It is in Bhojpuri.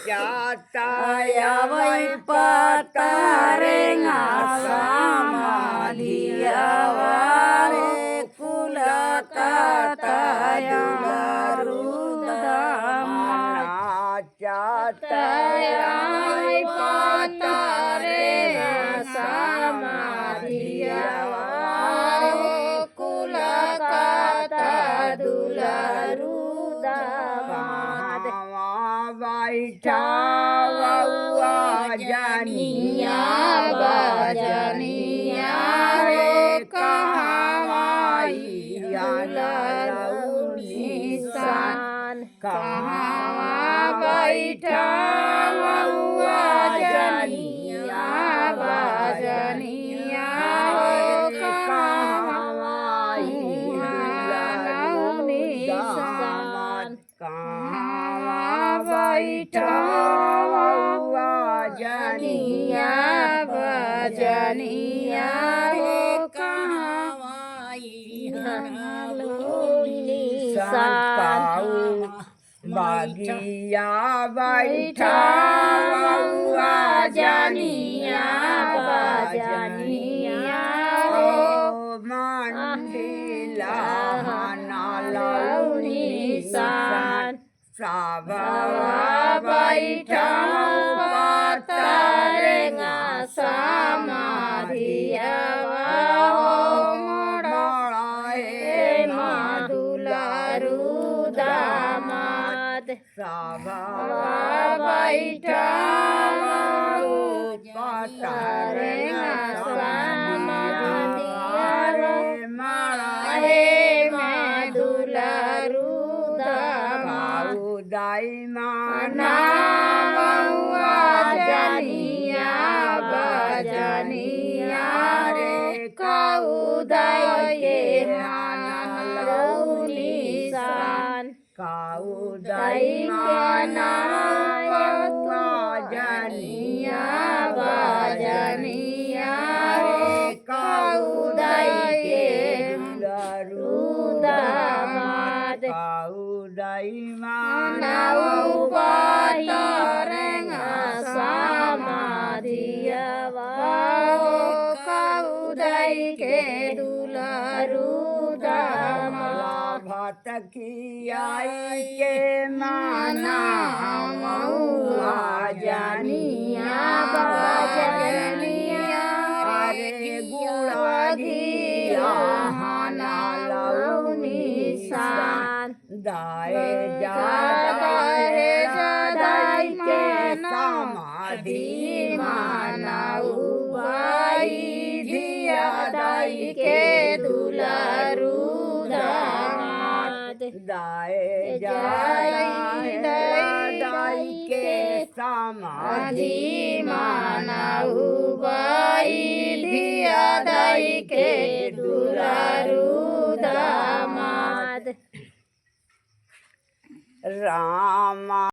चातया वै पतारे समाधिया वारे कुल कतया चातया वै पतारे समाधिया वारे कुल कता दुलरुदामाद बैठा बउआ जनिया बजनिया रे कहावाई निशान कहावा बैठा बउआ जनिया बजनिया रे कहावाई निशान कहावा बैठा बउआ जनिया बजनिया रे कहावाई निशान बागिया बैठा बउआ जनिया बजनिया रे मंदिला निशान साबवा बैठा पतारे समाधिया दुलरुदामाद साबवा बैठा पतारे समाधिया रे माहे दुलरुदामाद दाई माना बउआ जनिया बजनिया रे कउदाई के निशान कउदाई माना बउआ जनिया बजनिया रे कउदाई के दुलरुदामाद कउदाई माना पतारे समाधिया कउदाई के दुलरुदामाद भटकियाई के माना बउआ जनिया बजनिया रे गुड़ा घिया हाना निशान दाए जादाई के समाधि मानाऊ भाई धिया दाई के दुलरुदामाद दाए जादाई के समाधि मानाऊ भाई धिया दाई के दुलरुदामाद रामा।